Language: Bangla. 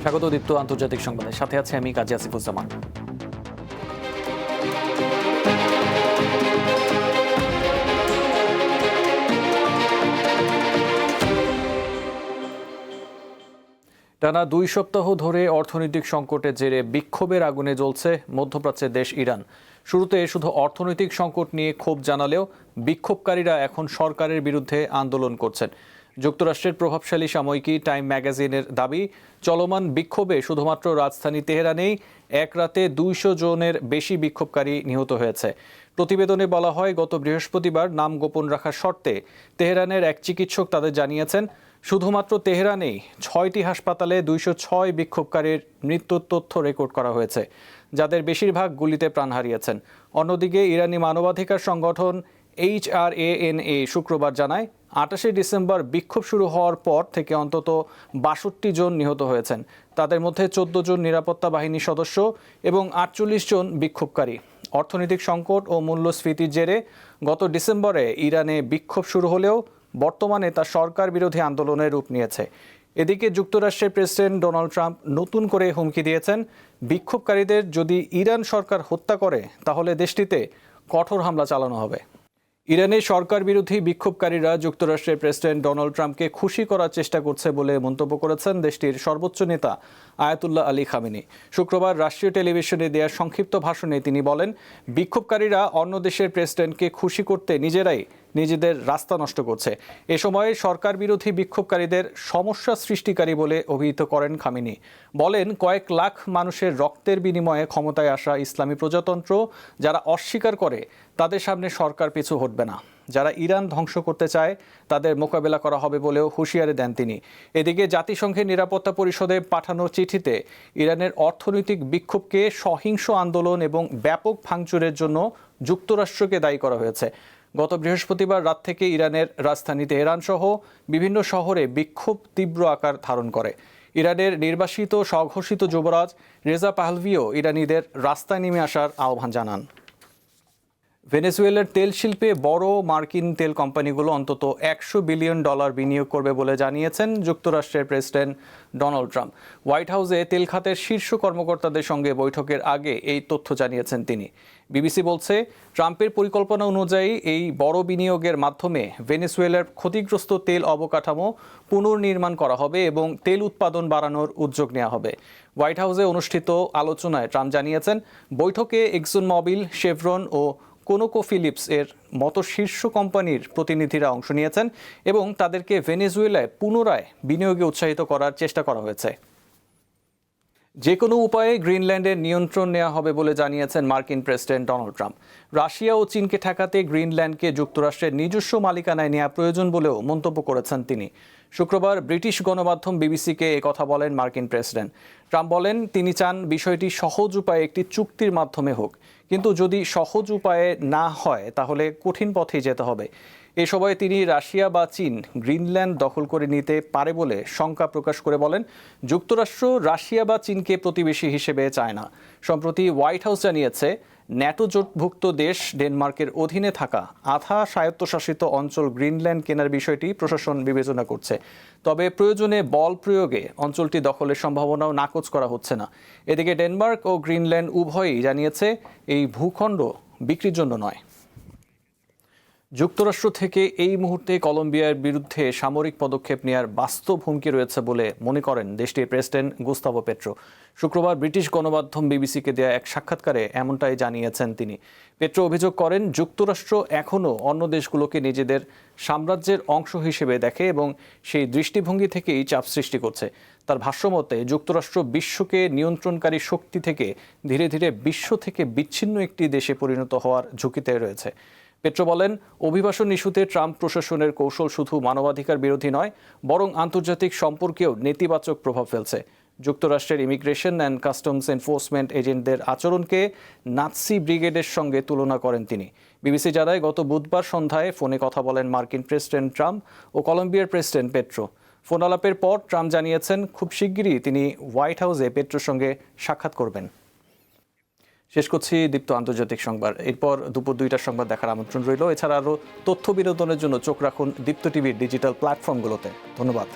স্বাগত দীপ্ত আন্তর্জাতিক সংবাদের সাথে আছে আমি কাজী আসিফুজ্জামান। টানা 2 সপ্তাহ ধরে অর্থনৈতিক সংকটের জেরে বিক্ষোভের আগুনে জ্বলছে মধ্যপ্রাচ্যের দেশ ইরান। শুরুতে শুধু অর্থনৈতিক সংকট নিয়ে ক্ষোভ জানালেও বিক্ষোভকারীরা এখন সরকারের বিরুদ্ধে আন্দোলন করছেন। যুক্তরাষ্ট্রের প্রভাবশালী সাময়িকী টাইম ম্যাগাজিনের দাবি, চলমান বিক্ষোভে শুধুমাত্র রাজধানী তেহরানেই এক রাতে 200 জনের বেশি বিক্ষোভকারী নিহত হয়েছে। প্রতিবেদনে বলা হয়, গত বৃহস্পতিবার নাম গোপন রাখার শর্তে তেহরানের এক চিকিৎসক তাদের জানিয়েছেন, শুধুমাত্র তেহরানেই 6টি হাসপাতালে 206 বিক্ষোভকারীর মৃত্যুর তথ্য রেকর্ড করা হয়েছে, যাদের বেশিরভাগ গুলিতে প্রাণ হারিয়েছেন। অন্যদিকে ইরানি মানবাধিকার সংগঠন HRANA শুক্রবার জানায়, 28 ডিসেম্বর বিক্ষোভ শুরু হওয়ার পর থেকে অন্তত 62 জন নিহত হয়েছেন। তাদের মধ্যে 14 জন নিরাপত্তা বাহিনী সদস্য এবং 48 জন বিক্ষোভকারী। অর্থনৈতিক সংকট ও মূল্যস্ফীতির জেরে গত ডিসেম্বরে ইরানে বিক্ষোভ শুরু হলেও বর্তমানে তা সরকার বিরোধী আন্দোলনের রূপ নিয়েছে। এদিকে যুক্তরাষ্ট্রের প্রেসিডেন্ট ডোনাল্ড ট্রাম্প নতুন করে হুমকি দিয়েছেন, বিক্ষোভকারীদের যদি ইরান সরকার হত্যা করে তাহলে দেশটিতে কঠোর হামলা চালানো হবে। ইরানের সরকার বিরোধী বিক্ষোভকারীরা যুক্তরাষ্ট্রের প্রেসিডেন্ট ডোনাল্ড ট্রাম্পকে খুশি করার চেষ্টা করছে বলে মন্তব্য করেছেন দেশটির সর্বোচ্চ নেতা আয়াতুল্লাহ আলী খামেনি। শুক্রবার রাষ্ট্রীয় টেলিভিশনে দেয়া সংক্ষিপ্ত ভাষণে তিনি বলেন, বিক্ষোভকারীরা অন্য দেশের প্রেসিডেন্টকে খুশি করতে নিজেরাই নিজেদের রাস্তা নষ্ট করছে। এ সময় সরকার বিরোধী বিক্ষোভকারীদের সমস্যা সৃষ্টিকারী বলে অভিহিত করেন খামেনি। বলেন, কয়েক লাখ মানুষের রক্তের বিনিময়ে ক্ষমতায় আসা ইসলামী প্রজাতন্ত্র যারা অস্বীকার করে তাদের সামনে সরকার পিছু হটবে না। যারা ইরান ধ্বংস করতে চায় তাদের মোকাবেলা করা হবে বলেও হুঁশিয়ারি দেন তিনি। এদিকে জাতিসংঘের নিরাপত্তা পরিষদে পাঠানো চিঠিতে ইরানের অর্থনৈতিক বিক্ষোভকে সহিংস আন্দোলন এবং ব্যাপক ভাঙচুরের জন্য যুক্তরাষ্ট্রকে দায়ী করা হয়েছে। গত বৃহস্পতিবার রাত থেকে ইরানের রাজধানী তেহরান সহ বিভিন্ন শহরে বিক্ষোভ তীব্র আকার ধারণ করে। ইরানের নির্বাসিত স্বঘোষিত যুবরাজ রেজা পাহলভিও ইরানিদের রাস্তায় নেমে আসার আহ্বান জানান। ভেনেজুয়েলার তেল শিল্পে বড় মার্কিন তেল কোম্পানিগুলো অন্তত $100 বিলিয়ন বিনিয়োগ করবে বলে জানিয়েছেন যুক্তরাষ্ট্রের প্রেসিডেন্ট ডোনাল্ড ট্রাম্প। হোয়াইট হাউসে তেল খাতের শীর্ষ কর্মকর্তাদের সঙ্গে বৈঠকের আগে এই তথ্য জানিয়েছেন তিনি। বিবিসি বলছে, ট্রাম্পের পরিকল্পনা অনুযায়ী এই বড় বিনিয়োগের মাধ্যমে ভেনেজুয়েলার ক্ষতিগ্রস্ত তেল অবকাঠামো পুনর্নির্মাণ করা হবে এবং তেল উৎপাদন বাড়ানোর উদ্যোগ নেওয়া হবে। হোয়াইট হাউসে অনুষ্ঠিত আলোচনায় ট্রাম্প জানিয়েছেন, বৈঠকে এক্সন মোবিল, শেভরন ও কোনোকোফিলিপস এর মতো শীর্ষ কোম্পানির প্রতিনিধিরা অংশ নিয়েছেন এবং তাদেরকে ভেনেজুয়েলায় পুনরায় বিনিয়োগে উৎসাহিত করার চেষ্টা করা হয়েছে। যে কোনো উপায়ে গ্রিনল্যান্ডের নিয়ন্ত্রণ নেওয়া হবে বলে জানিয়েছেন মার্কিন প্রেসিডেন্ট ডোনাল্ড ট্রাম্প। রাশিয়া ও চীনকে ঠেকাতে গ্রিনল্যান্ডকে যুক্তরাষ্ট্রের নিজস্ব মালিকানায় নেওয়া প্রয়োজন বলেও মন্তব্য করেছেন তিনি। শুক্রবার ব্রিটিশ গণমাধ্যম বিবিসিকে একথা বলেন মার্কিন প্রেসিডেন্ট। ট্রাম্প বলেন, তিনি চান বিষয়টি সহজ উপায়ে একটি চুক্তির মাধ্যমে হোক, কিন্তু যদি সহজ উপায়ে না হয় তাহলে কঠিন পথেই যেতে হবে। এ সময় তিনি রাশিয়া বা চীন গ্রিনল্যান্ড দখল করে নিতে পারে বলে শঙ্কা প্রকাশ করে বলেন, যুক্তরাষ্ট্র রাশিয়া বা চীনকে প্রতিবেশী হিসেবে চায় না। সম্প্রতি হোয়াইট হাউস জানিয়েছে, ন্যাটো জোটভুক্ত দেশ ডেনমার্কের অধীনে থাকা আধা স্বায়ত্তশাসিত অঞ্চল গ্রিনল্যান্ড কেনার বিষয়টি প্রশাসন বিবেচনা করছে। তবে প্রয়োজনে বল প্রয়োগে অঞ্চলটি দখলের সম্ভাবনাও নাকচ করা হচ্ছে না। এদিকে ডেনমার্ক ও গ্রিনল্যান্ড উভয়ই জানিয়েছে এই ভূখণ্ড বিক্রির জন্য নয়। যুক্তরাষ্ট্র থেকে এই মুহূর্তে কলম্বিয়ার বিরুদ্ধে সামরিক পদক্ষেপ নেওয়ার বাস্তব হুমকি রয়েছে বলে মনে করেন দেশটির প্রেসিডেন্ট গুস্তাভো পেট্রো। শুক্রবার ব্রিটিশ গণমাধ্যম বিবিসিকে দেয়া এক সাক্ষাৎকারে এমনটাই জানিয়েছেন তিনি। পেট্রো অভিযোগ করেন, যুক্তরাষ্ট্র এখনও অন্য দেশগুলোকে নিজেদের সাম্রাজ্যের অংশ হিসেবে দেখে এবং সেই দৃষ্টিভঙ্গি থেকেই চাপ সৃষ্টি করছে। তার ভাষ্যমতে, যুক্তরাষ্ট্র বিশ্বকে নিয়ন্ত্রণকারী শক্তি থেকে ধীরে ধীরে বিশ্ব থেকে বিচ্ছিন্ন একটি দেশে পরিণত হওয়ার ঝুঁকিতে রয়েছে। পেট্রো বলেন, অভিবাসন ইস্যুতে ট্রাম্প প্রশাসনের কৌশল শুধু মানবাধিকার বিরোধী নয়, বরং আন্তর্জাতিক সম্পর্কেও নেতিবাচক প্রভাব ফেলছে। যুক্তরাষ্ট্রের ইমিগ্রেশন অ্যান্ড কাস্টমস এনফোর্সমেন্ট এজেন্টদের আচরণকে নাৎসি ব্রিগেডের সঙ্গে তুলনা করেন তিনি। বিবিসি জানায়, গত বুধবার সন্ধ্যায় ফোনে কথা বলেন মার্কিন প্রেসিডেন্ট ট্রাম্প ও কলম্বিয়ার প্রেসিডেন্ট পেট্রো। ফোন আলাপের পর ট্রাম্প জানিয়েছেন, খুব শিগগিরই তিনি হোয়াইট হাউসে পেট্রোর সঙ্গে সাক্ষাৎ করবেন। শেষ করছি দীপ্ত আন্তর্জাতিক সংবাদ। এরপর দুপুর 2টার সংবাদ দেখার আমন্ত্রণ রইল। এছাড়া আরও তথ্য বিনোদনের জন্য চোখ রাখুন দীপ্ত টিভির ডিজিটাল প্ল্যাটফর্মগুলোতে। ধন্যবাদ।